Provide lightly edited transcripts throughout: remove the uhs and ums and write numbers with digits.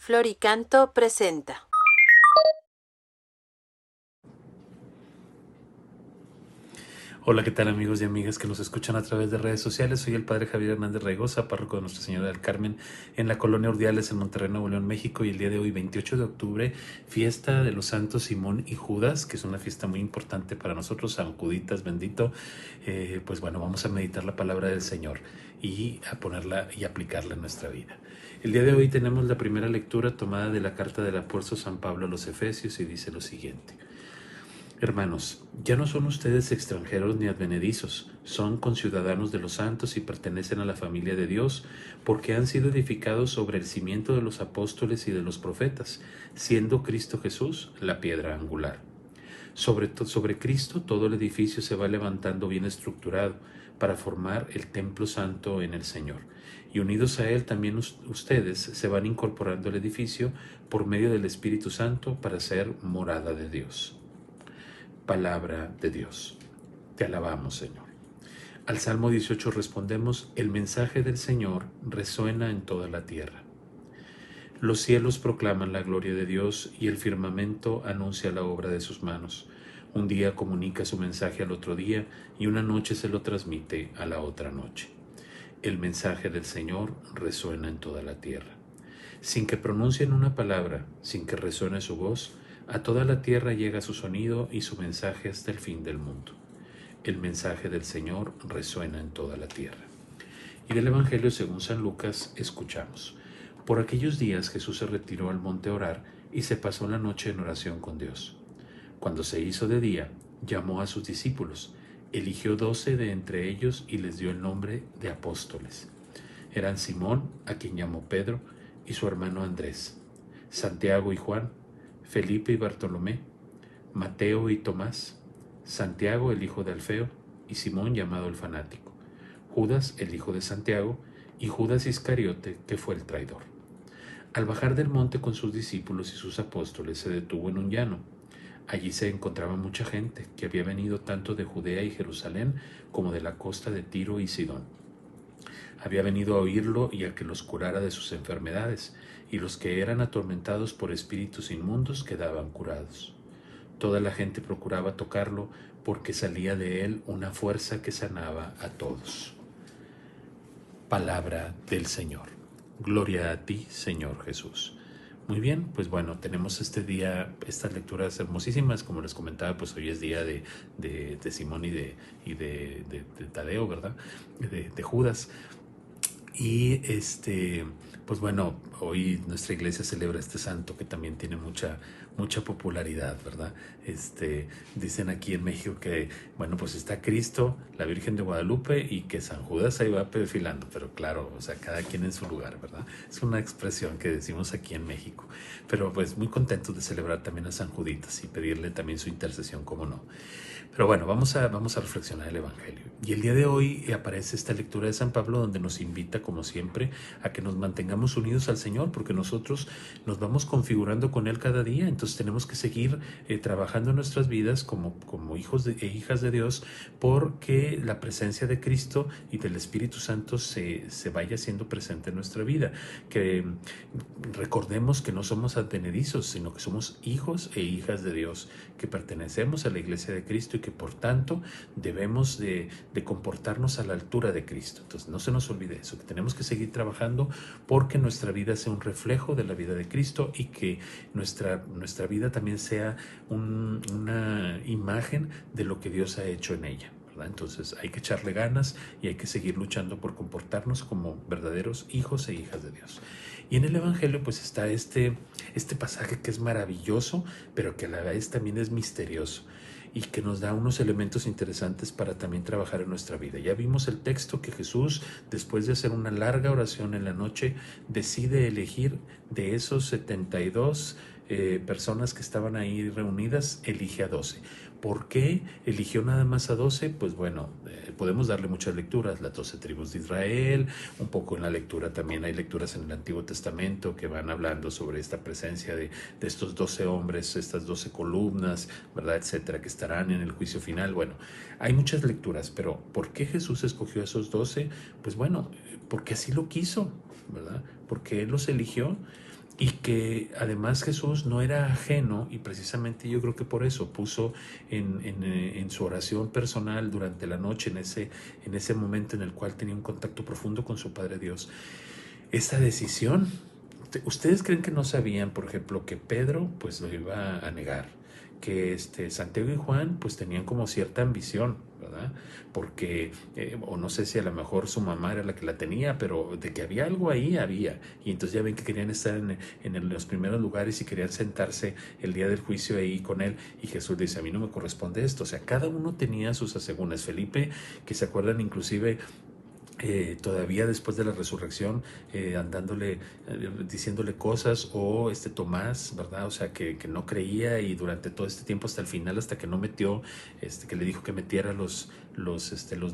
Floricanto presenta. Hola, ¿qué tal amigos y amigas que nos escuchan a través de redes sociales? Soy el Padre Javier Hernández Raigosa, párroco de Nuestra Señora del Carmen en la Colonia Urdiales, en Monterrey, Nuevo León, México. Y el día de hoy, 28 de octubre, fiesta de los santos Simón y Judas, que es una fiesta muy importante para nosotros, San Juditas bendito. Pues bueno, vamos a meditar la palabra del Señor y a ponerla y aplicarla en nuestra vida. El día de hoy tenemos la primera lectura tomada de la carta del apóstol San Pablo a los Efesios y dice lo siguiente. Hermanos, ya no son ustedes extranjeros ni advenedizos, son conciudadanos de los santos y pertenecen a la familia de Dios, porque han sido edificados sobre el cimiento de los apóstoles y de los profetas, siendo Cristo Jesús la piedra angular. Sobre Cristo todo el edificio se va levantando bien estructurado para formar el templo santo en el Señor. Y unidos a Él también ustedes se van incorporando al edificio por medio del Espíritu Santo para ser morada de Dios. Palabra de Dios. Te alabamos, Señor. Al Salmo 18 respondemos, el mensaje del Señor resuena en toda la tierra. Los cielos proclaman la gloria de Dios y el firmamento anuncia la obra de sus manos. Un día comunica su mensaje al otro día y una noche se lo transmite a la otra noche. El mensaje del Señor resuena en toda la tierra. Sin que pronuncien una palabra, sin que resuene su voz, a toda la tierra llega su sonido y su mensaje hasta el fin del mundo. El mensaje del Señor resuena en toda la tierra. Y del Evangelio según San Lucas escuchamos. Por aquellos días Jesús se retiró al monte a orar y se pasó la noche en oración con Dios. Cuando se hizo de día, llamó a sus discípulos, eligió 12 de entre ellos y les dio el nombre de apóstoles. Eran Simón, a quien llamó Pedro, y su hermano Andrés, Santiago y Juan, Felipe y Bartolomé, Mateo y Tomás, Santiago el hijo de Alfeo y Simón llamado el fanático, Judas el hijo de Santiago y Judas Iscariote que fue el traidor. Al bajar del monte con sus discípulos y sus apóstoles se detuvo en un llano. Allí se encontraba mucha gente que había venido tanto de Judea y Jerusalén como de la costa de Tiro y Sidón. Había venido a oírlo y a que los curara de sus enfermedades, y los que eran atormentados por espíritus inmundos quedaban curados. Toda la gente procuraba tocarlo porque salía de él una fuerza que sanaba a todos. Palabra del Señor. Gloria a ti, Señor Jesús. Muy bien, pues bueno, tenemos este día estas lecturas hermosísimas, como les comentaba, pues hoy es día de Simón y de Tadeo, ¿verdad? De Judas. Y pues bueno, hoy nuestra iglesia celebra este santo que también tiene mucha popularidad, ¿verdad? Dicen aquí en México que, bueno, pues está Cristo, la Virgen de Guadalupe y que San Judas ahí va perfilando, pero claro, o sea, cada quien en su lugar, ¿verdad? Es una expresión que decimos aquí en México, pero pues muy contentos de celebrar también a San Juditas y pedirle también su intercesión, como no. Pero bueno, vamos a reflexionar el Evangelio. Y el día de hoy aparece esta lectura de San Pablo donde nos invita, como siempre, a que nos mantengamos unidos al Señor, porque nosotros nos vamos configurando con Él cada día. Entonces tenemos que seguir trabajando en nuestras vidas como hijos e hijas de Dios, porque la presencia de Cristo y del Espíritu Santo se vaya siendo presente en nuestra vida. Que recordemos que no somos advenedizos, sino que somos hijos e hijas de Dios, que pertenecemos a la Iglesia de Cristo y que por tanto debemos de comportarnos a la altura de Cristo. Entonces no se nos olvide eso, que tenemos que seguir trabajando porque nuestra vida sea un reflejo de la vida de Cristo y que nuestra vida también sea una imagen de lo que Dios ha hecho en ella, ¿verdad? Entonces hay que echarle ganas y hay que seguir luchando por comportarnos como verdaderos hijos e hijas de Dios. Y en el Evangelio pues está este pasaje que es maravilloso, pero que a la vez también es misterioso y que nos da unos elementos interesantes para también trabajar en nuestra vida. Ya vimos el texto que Jesús, después de hacer una larga oración en la noche, decide elegir de esos 72 personas que estaban ahí reunidas, elige a 12. ¿Por qué eligió nada más a 12? Pues bueno, podemos darle muchas lecturas, las 12 tribus de Israel, un poco en la lectura también hay lecturas en el Antiguo Testamento que van hablando sobre esta presencia de estos 12 hombres, estas 12 columnas, ¿verdad? Etcétera, que estarán en el juicio final. Bueno, hay muchas lecturas, pero ¿por qué Jesús escogió a esos 12? Pues bueno, porque así lo quiso, ¿verdad? Porque Él los eligió. y que además Jesús no era ajeno, y precisamente yo creo que por eso puso en su oración personal durante la noche, en ese momento en el cual tenía un contacto profundo con su Padre Dios, esta decisión. ¿Ustedes creen que no sabían, por ejemplo, que Pedro pues lo iba a negar? Que Santiago y Juan pues tenían como cierta ambición, ¿verdad? Porque, o no sé si a lo mejor su mamá era la que la tenía, pero de que había algo ahí, había. Y entonces ya ven que querían estar en los primeros lugares y querían sentarse el día del juicio ahí con él. Y Jesús dice, a mí no me corresponde esto. O sea, cada uno tenía sus asegúnes. Felipe, que se acuerdan inclusive todavía después de la resurrección, andándole, diciéndole cosas, o Tomás, ¿verdad? O sea, que no creía, y durante todo este tiempo hasta el final, hasta que no metió, que le dijo que metiera los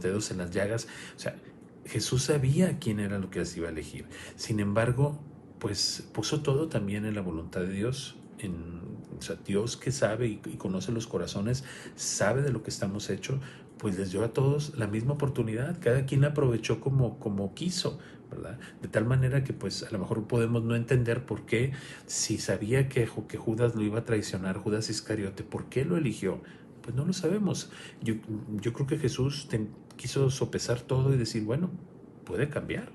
dedos en las llagas. O sea, Jesús sabía quién era lo que les iba a elegir. Sin embargo, pues puso todo también en la voluntad de Dios. O sea, Dios, que sabe y conoce los corazones, sabe de lo que estamos hechos, pues les dio a todos la misma oportunidad. Cada quien la aprovechó como quiso, ¿verdad? De tal manera que pues a lo mejor podemos no entender por qué, si sabía que Judas lo iba a traicionar, Judas Iscariote, ¿por qué lo eligió? Pues no lo sabemos. Yo creo que Jesús quiso sopesar todo y decir, bueno, puede cambiar,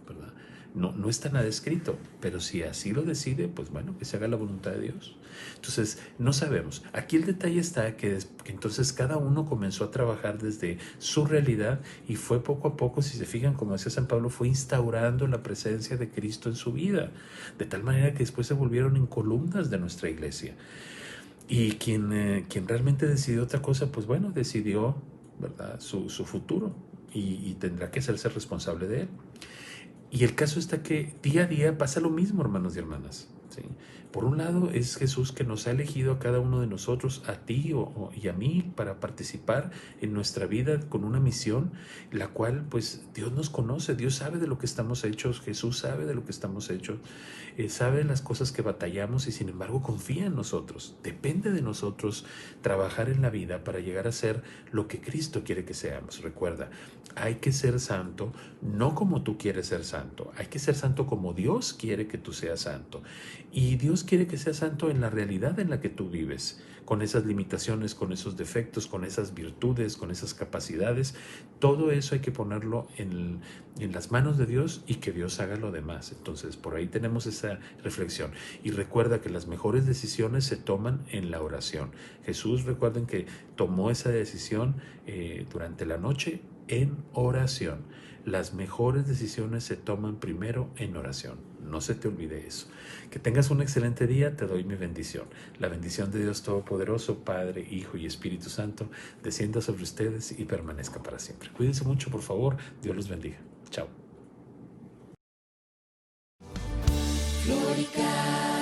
¿verdad? No está nada escrito, pero si así lo decide, pues bueno, que se haga la voluntad de Dios. Entonces, no sabemos. Aquí el detalle está que entonces cada uno comenzó a trabajar desde su realidad, y fue poco a poco, si se fijan, como decía San Pablo, fue instaurando la presencia de Cristo en su vida, de tal manera que después se volvieron en columnas de nuestra iglesia. Y quien realmente decidió otra cosa, pues bueno, decidió, ¿verdad?, su futuro, y tendrá que hacerse responsable de él. Y el caso está que día a día pasa lo mismo, hermanos y hermanas, ¿sí? Por un lado es Jesús que nos ha elegido a cada uno de nosotros, a ti y a mí, para participar en nuestra vida con una misión, la cual pues Dios nos conoce, Dios sabe de lo que estamos hechos, Jesús sabe de lo que estamos hechos, sabe las cosas que batallamos, y sin embargo confía en nosotros. Depende de nosotros trabajar en la vida para llegar a ser lo que Cristo quiere que seamos. Recuerda, hay que ser santo, no como tú quieres ser santo. Hay que ser santo como Dios quiere que tú seas santo. Y Dios quiere que seas santo en la realidad en la que tú vives, con esas limitaciones, con esos defectos, con esas virtudes, con esas capacidades. Todo eso hay que ponerlo en las manos de Dios, y que Dios haga lo demás. Entonces, por ahí tenemos esa reflexión. Y recuerda que las mejores decisiones se toman en la oración. Jesús, recuerden que tomó esa decisión durante la noche en oración. Las mejores decisiones se toman primero en oración. No se te olvide eso. Que tengas un excelente día. Te doy mi bendición. La bendición de Dios Todopoderoso, Padre, Hijo y Espíritu Santo, descienda sobre ustedes y permanezca para siempre. Cuídense mucho, por favor. Dios los bendiga. Chao. Florica.